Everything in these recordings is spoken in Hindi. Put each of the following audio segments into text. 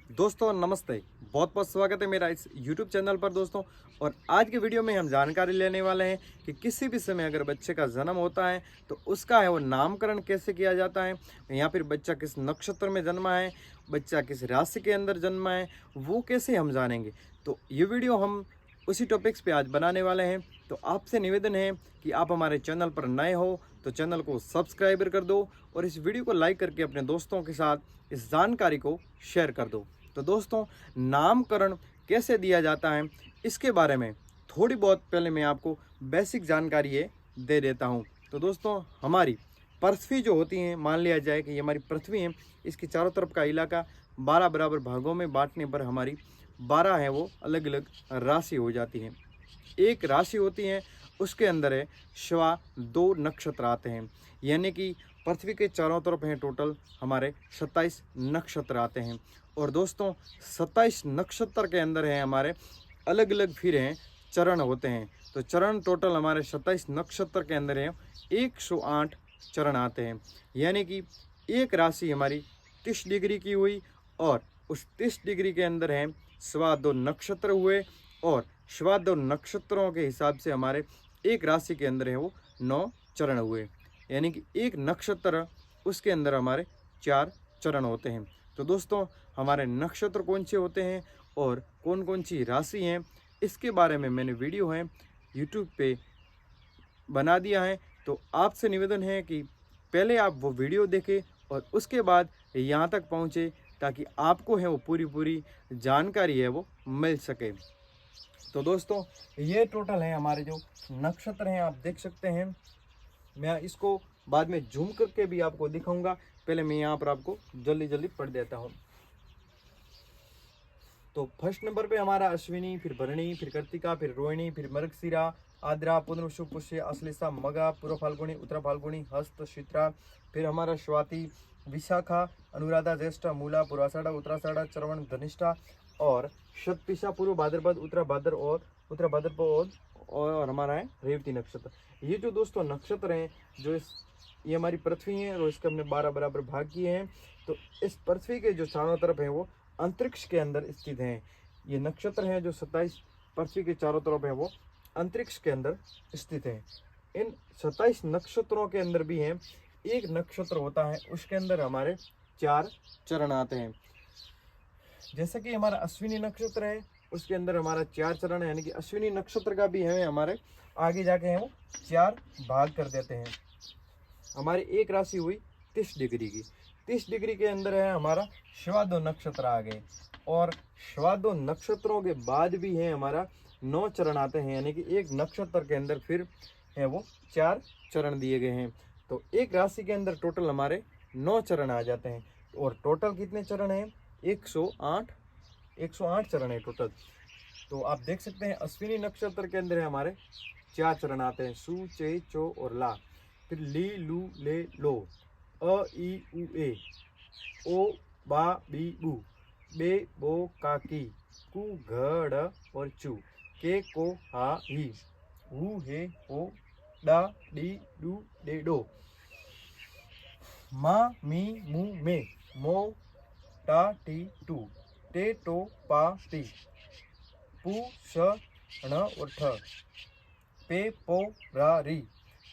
दोस्तों नमस्ते, बहुत बहुत स्वागत है मेरा इस YouTube चैनल पर दोस्तों। और आज के वीडियो में हम जानकारी लेने वाले हैं कि किसी भी समय अगर बच्चे का जन्म होता है तो उसका है वो नामकरण कैसे किया जाता है, या फिर बच्चा किस नक्षत्र में जन्मा है, बच्चा किस राशि के अंदर जन्मा है, वो कैसे हम जानेंगे। तो ये वीडियो हम उसी टॉपिक्स पे आज बनाने वाले हैं। तो आपसे निवेदन है कि आप हमारे चैनल पर नए हो तो चैनल को सब्सक्राइब कर दो और इस वीडियो को लाइक करके अपने दोस्तों के साथ इस जानकारी को शेयर कर दो। तो दोस्तों, नामकरण कैसे दिया जाता है इसके बारे में थोड़ी बहुत पहले मैं आपको बेसिक जानकारी ये दे देता हूँ। तो दोस्तों, हमारी पृथ्वी जो होती है, मान लिया जाए कि ये हमारी पृथ्वी है, इसके चारों तरफ का इलाका 12 बराबर भागों में बांटने पर हमारी 12 है वो अलग अलग राशि हो जाती है। एक राशि होती है, उसके अंदर है शवा 2 नक्षत्र आते हैं, यानी कि पृथ्वी के चारों तरफ हैं टोटल हमारे 27 नक्षत्र आते हैं। और दोस्तों, 27 नक्षत्र के अंदर है हमारे अलग अलग फिर हैं चरण होते हैं। तो चरण टोटल हमारे 27 नक्षत्र के अंदर है 108 चरण आते हैं, यानी कि एक राशि हमारी 30 डिग्री की हुई और उस 30 डिग्री के अंदर है सवा 2 नक्षत्र हुए और सवा 2 नक्षत्रों के हिसाब से हमारे एक राशि के अंदर है वो 9 चरण हुए, यानी कि एक नक्षत्र उसके अंदर हमारे 4 चरण होते हैं। तो दोस्तों, हमारे नक्षत्र कौन से होते हैं और कौन कौन सी राशि हैं, इसके बारे में मैंने वीडियो है यूट्यूब पे बना दिया है। तो आपसे निवेदन है कि पहले आप वो वीडियो देखें और उसके बाद यहाँ तक पहुँचे, ताकि आपको है वो पूरी जानकारी है वो मिल सके। तो दोस्तों, ये टोटल है हमारे जो नक्षत्र हैं, आप देख सकते हैं। मैं इसको बाद में जूम करके भी आपको दिखाऊंगा, पहले मैं यहाँ पर आपको जल्दी पढ़ देता हूँ। तो फर्स्ट नंबर पे हमारा अश्विनी, फिर भरणी, फिर कृतिका, फिर रोहिणी, फिर मृगशिरा, आद्रा, पुनर्वसु, पुष्य, अश्लेषा, मगा, पूर्व फाल्गुनी, उत्तर फाल्गुनी, हस्त, चित्रा, फिर हमारा स्वाति, विशाखा, अनुराधा, ज्येष्ठा, मूला, पूर्वाषाढ़ा, उत्तराषाढ़ा, श्रवण, धनिष्ठा और शतपिशा, पूर्व भाद्रपद, उत्तरा भाद्र और हमारा है रेवती नक्षत्र। ये जो दोस्तों नक्षत्र हैं, जो ये हमारी पृथ्वी है और इसके हमने 12 बराबर भाग किए हैं। तो इस पृथ्वी के जो चारों तरफ है वो अंतरिक्ष के अंदर स्थित हैं। ये नक्षत्र हैं जो 27 पृथ्वी के चारों तरफ है वो अंतरिक्ष के अंदर स्थित हैं। इन 27 नक्षत्रों के अंदर भी हैं, एक नक्षत्र होता है उसके अंदर हमारे 4 चरण आते हैं। जैसे कि हमारा अश्विनी नक्षत्र है, उसके अंदर हमारा 4 चरण है, यानी कि अश्विनी नक्षत्र का भी है हमारे आगे जाके हैं वो 4 भाग कर देते हैं। हमारी एक राशि हुई 30 डिग्री की, 30 डिग्री के अंदर है हमारा सवा 2 नक्षत्र आ गए और सवा 2 नक्षत्रों के बाद भी है हमारा 9 चरण आते हैं, यानी कि एक नक्षत्र के अंदर फिर है वो 4 चरण दिए गए हैं। तो एक राशि के अंदर टोटल हमारे 9 चरण आ जाते हैं। और टोटल कितने चरण हैं? 108 चरण है टोटल। तो आप देख सकते हैं अश्विनी नक्षत्र के अंदर है हमारे 4 चरण आते हैं, सु, चे, चो और ला। फिर ली, लू, ले, लो, अ, ई, उ, ए, ओ, बा, बी, बू, बे, बो, का, की, कु, घ, ड़ और चू, के, को, हा, ही, हु, हे, हो, डा, डी, डू, डे, डो, मा, मी, मू, मे, मो, टा, टी, टू, टे, टो, पा, टी, पू, श, ण और ठ, पे, पो, रा, री।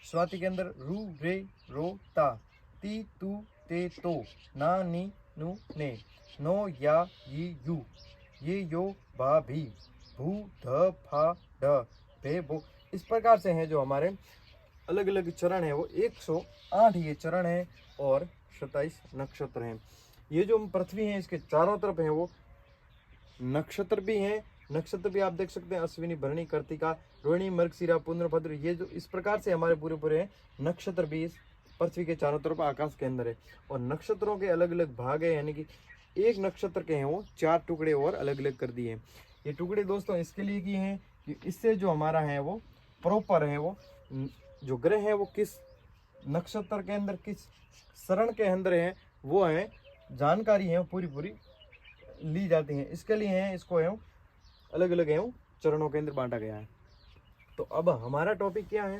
स्वाति के अंदर रू, रे, रो, ता, ती, तू, ते, तो, ना, नी, नु, ने, नो, या, यी, यू, ये, यो, भा, भी, भू, ध, फा, ढ, भे, भो। इस प्रकार से हैं जो हमारे अलग अलग चरण है वो 108 ये चरण है और 27 नक्षत्र हैं। ये जो पृथ्वी है इसके चारों तरफ है वो नक्षत्र भी हैं। नक्षत्र भी आप देख सकते हैं, अश्विनी, भरणी, कृतिका, रोहिणी, मृगशिरा, पुनर्भद्र। ये जो इस प्रकार से हमारे पूरे नक्षत्र भी इस पृथ्वी के चारों तरफ आकाश के अंदर है। और नक्षत्रों के अलग अलग भाग है, यानी कि एक नक्षत्र के हैं वो 4 टुकड़े और अलग अलग कर दिए हैं। ये टुकड़े दोस्तों इसके लिए किए हैं कि इससे जो हमारा है वो प्रॉपर है वो जो ग्रह है वो किस नक्षत्र के अंदर किस शरण के अंदर है वो है जानकारी है पूरी ली जाती है। इसके लिए है इसको है अलग अलग है चरणों के अंदर बांटा गया है। तो अब हमारा टॉपिक क्या है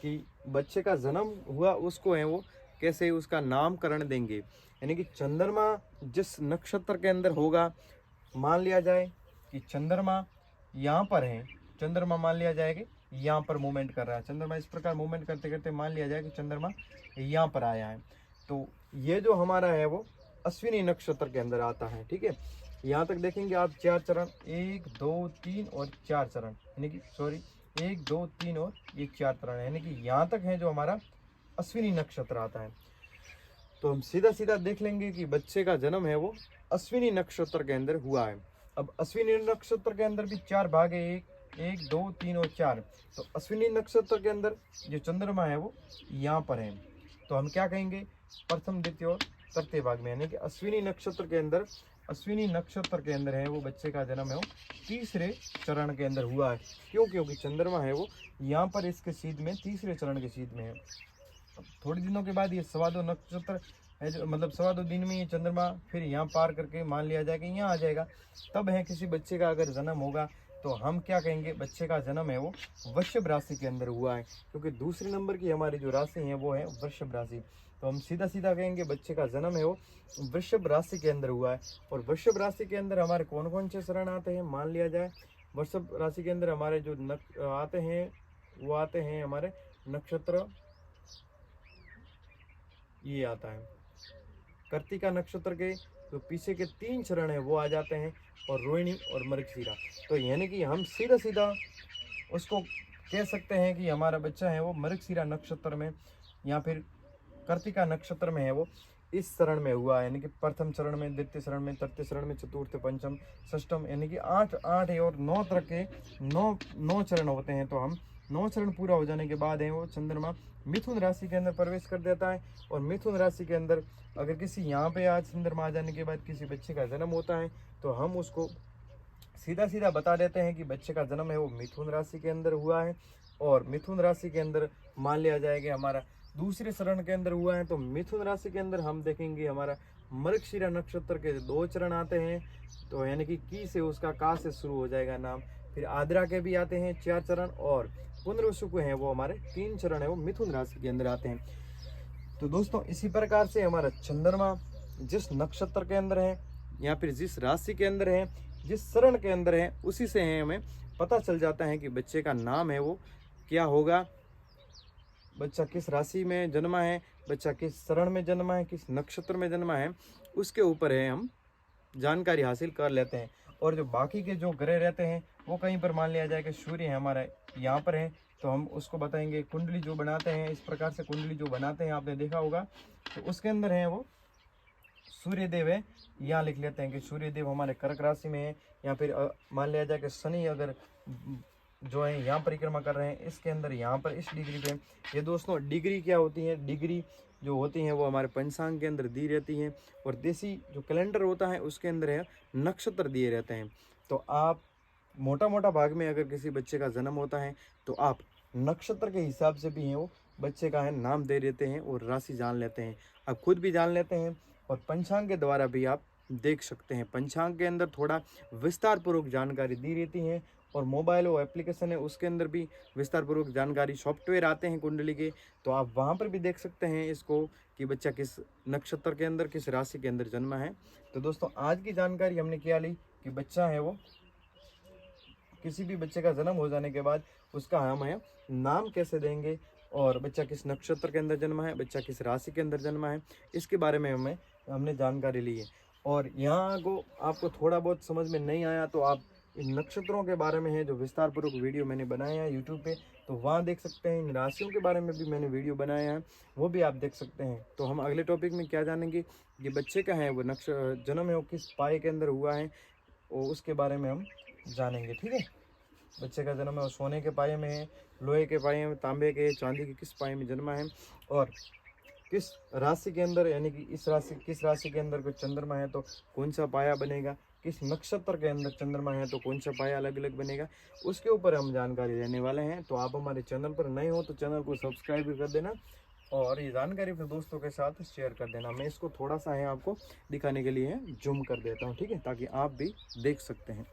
कि बच्चे का जन्म हुआ उसको है वो कैसे उसका नामकरण देंगे। यानी कि चंद्रमा जिस नक्षत्र के अंदर होगा, मान लिया जाए कि चंद्रमा यहाँ पर है, चंद्रमा मान लिया जाए कि यहाँ पर मूवमेंट कर रहा है, चंद्रमा इस प्रकार मूवमेंट करते करते मान लिया जाए कि चंद्रमा यहाँ पर आया है, तो ये जो हमारा है वो अश्विनी नक्षत्र के अंदर आता है। ठीक है, यहाँ तक देखेंगे आप 4 चरण, 1 2 3 और 4 चरण, यानी कि सॉरी 1 2 3 और ये 4 चरण, यानी कि यहाँ तक है जो हमारा अश्विनी नक्षत्र आता है। तो हम सीधा सीधा देख लेंगे कि बच्चे का जन्म है वो अश्विनी नक्षत्र के अंदर हुआ है। अब अश्विनी नक्षत्र के अंदर भी 4 भाग है, 1 2 3 और 4। तो अश्विनी नक्षत्र के अंदर जो चंद्रमा है वो यहाँ पर है, तो हम क्या कहेंगे, प्रथम द्वितीय और तृतीय भाग में, यानी कि अश्विनी नक्षत्र के अंदर, अश्विनी नक्षत्र के अंदर है वो बच्चे का जन्म है वो तीसरे चरण के अंदर हुआ है। क्यों? क्योंकि चंद्रमा है वो यहाँ पर इसके सीध में तीसरे चरण के सीध में है। थोड़े दिनों के बाद ये 2.25 नक्षत्र है जो, मतलब 2.25 दिन में ये चंद्रमा फिर यहाँ पार करके मान लिया जाए कि यहाँ आ जाएगा। तब है किसी बच्चे का अगर जन्म होगा तो हम क्या कहेंगे, बच्चे का जन्म है वो वृषभ राशि के अंदर हुआ है, क्योंकि दूसरे नंबर की हमारी जो राशि है वो है वृषभ राशि। तो हम सीधा सीधा कहेंगे बच्चे का जन्म है वो वृषभ राशि के अंदर हुआ है। और वृषभ राशि के अंदर हमारे कौन कौन से चरण आते हैं, मान लिया जाए वृषभ राशि के अंदर हमारे जो आते हैं वो आते हैं हमारे नक्षत्र, ये आता है कार्तिका नक्षत्र के जो पीछे के 3 चरण है वो आ जाते हैं, और रोहिणी और मृगशिरा। तो यानी कि हम सीधा सीधा उसको कह सकते हैं कि हमारा बच्चा है वो मृगशिरा नक्षत्र में या फिर कार्तिका नक्षत्र में है वो इस चरण में हुआ है, यानी कि प्रथम चरण में, द्वितीय चरण में, तृतीय चरण में, चतुर्थ, पंचम, षष्टम, यानी कि 8 और 9 तरह के 9 चरण होते हैं। तो हम 9 चरण पूरा हो जाने के बाद है वो चंद्रमा मिथुन राशि के अंदर प्रवेश कर देता है। और मिथुन राशि के अंदर अगर किसी यहाँ पे आज चंद्रमा आ जाने के बाद किसी बच्चे का जन्म होता है तो हम उसको सीधा सीधा बता देते हैं कि बच्चे का जन्म है वो मिथुन राशि के अंदर हुआ है। और मिथुन राशि के अंदर मान लिया जाएगा हमारा दूसरे चरण के अंदर हुआ है। तो मिथुन राशि के अंदर हम देखेंगे हमारा मृगशिरा नक्षत्र के 2 चरण आते हैं, तो यानी कि की से उसका का से शुरू हो जाएगा नाम। फिर आद्रा के भी आते हैं 4 चरण, और पुनर्वसु को हैं वो हमारे 3 चरण है वो मिथुन राशि के अंदर आते हैं। तो दोस्तों इसी प्रकार से हमारा चंद्रमा जिस नक्षत्र के अंदर है या फिर जिस राशि के अंदर है, जिस चरण के अंदर है, उसी से है हमें पता चल जाता है कि बच्चे का नाम है वो क्या होगा, बच्चा किस राशि में जन्मा है, बच्चा किस चरण में जन्मा है, किस नक्षत्र में जन्मा है, उसके ऊपर है हम जानकारी हासिल कर लेते हैं। और जो बाकी के जो ग्रह रहते हैं वो कहीं पर मान लिया जाए कि सूर्य है हमारा यहाँ पर है, तो हम उसको बताएंगे कुंडली जो बनाते हैं, इस प्रकार से कुंडली जो बनाते हैं आपने देखा होगा, तो उसके अंदर है वो सूर्य देव है, यहाँ लिख लेते हैं कि सूर्य देव हमारे कर्क राशि में है। या फिर मान लिया जाए कि शनि अगर जो है यहाँ परिक्रमा कर रहे हैं, इसके अंदर यहाँ पर इस डिग्री पे। ये दोस्तों डिग्री क्या होती है, डिग्री जो होती हैं वो हमारे पंचांग के अंदर दी रहती हैं, और देसी जो कैलेंडर होता है उसके अंदर है नक्षत्र दिए रहते हैं। तो आप मोटा मोटा भाग में अगर किसी बच्चे का जन्म होता है तो आप नक्षत्र के हिसाब से भी हैं वो बच्चे का है नाम दे देते हैं और राशि जान लेते हैं, आप खुद भी जान लेते हैं और पंचांग के द्वारा भी आप देख सकते हैं। पंचांग के अंदर थोड़ा विस्तार पूर्वक जानकारी दी रहती है, और मोबाइल और एप्लीकेशन है उसके अंदर भी विस्तार पूर्वक जानकारी, सॉफ्टवेयर आते हैं कुंडली के, तो आप वहाँ पर भी देख सकते हैं इसको कि बच्चा किस नक्षत्र के अंदर, किस राशि के अंदर जन्मा है। तो दोस्तों आज की जानकारी हमने क्या ली कि बच्चा है वो किसी भी बच्चे का जन्म हो जाने के बाद उसका हम है नाम कैसे देंगे, और बच्चा किस नक्षत्र के अंदर जन्मा है, बच्चा किस राशि के अंदर जन्मा है, इसके बारे में हमने जानकारी ली है। और यहाँ को आपको थोड़ा बहुत समझ में नहीं आया तो आप इन नक्षत्रों के बारे में है जो विस्तार पूर्वक वीडियो मैंने बनाया है यूट्यूब पे, तो वहाँ देख सकते हैं। इन राशियों के बारे में भी मैंने वीडियो बनाया है, वो भी आप देख सकते हैं। तो हम अगले टॉपिक में क्या जानेंगे, ये बच्चे का है वो जन्म है वो किस पाए के अंदर हुआ है, और उसके बारे में हम जानेंगे। ठीक है, बच्चे का जन्म है वो सोने के पाए में है, लोहे के पाए में, तांबे के, चांदी के किस पाए में जन्मा है, और किस राशि के अंदर, यानी कि इस राशि किस राशि के अंदर कोई चंद्रमा है तो कौन सा पाया बनेगा, किस नक्षत्र के अंदर चंद्रमा है तो कौन सा पाया अलग अलग बनेगा, उसके ऊपर हम जानकारी देने वाले हैं। तो आप हमारे चैनल पर नए हो तो चैनल को सब्सक्राइब भी कर देना, और ये जानकारी फिर दोस्तों के साथ शेयर कर देना। मैं इसको थोड़ा सा है आपको दिखाने के लिए जूम कर देता हूँ, ठीक है, ताकि आप भी देख सकते हैं।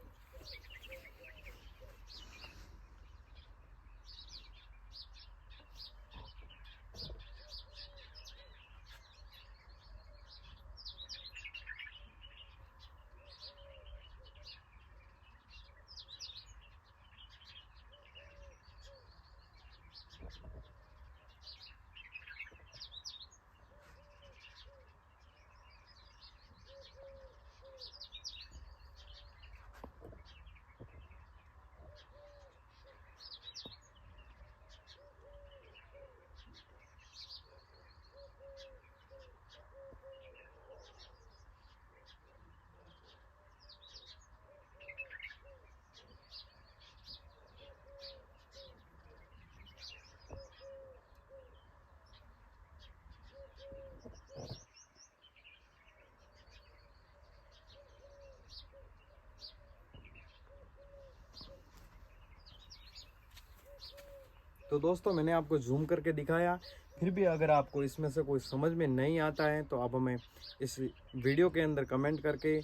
तो दोस्तों मैंने आपको जूम करके दिखाया, फिर भी अगर आपको इसमें से कोई समझ में नहीं आता है तो आप हमें इस वीडियो के अंदर कमेंट करके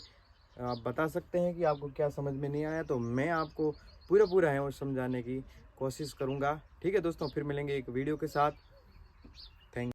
आप बता सकते हैं कि आपको क्या समझ में नहीं आया, तो मैं आपको पूरा है वो समझाने की कोशिश करूँगा। ठीक है दोस्तों, फिर मिलेंगे एक वीडियो के साथ।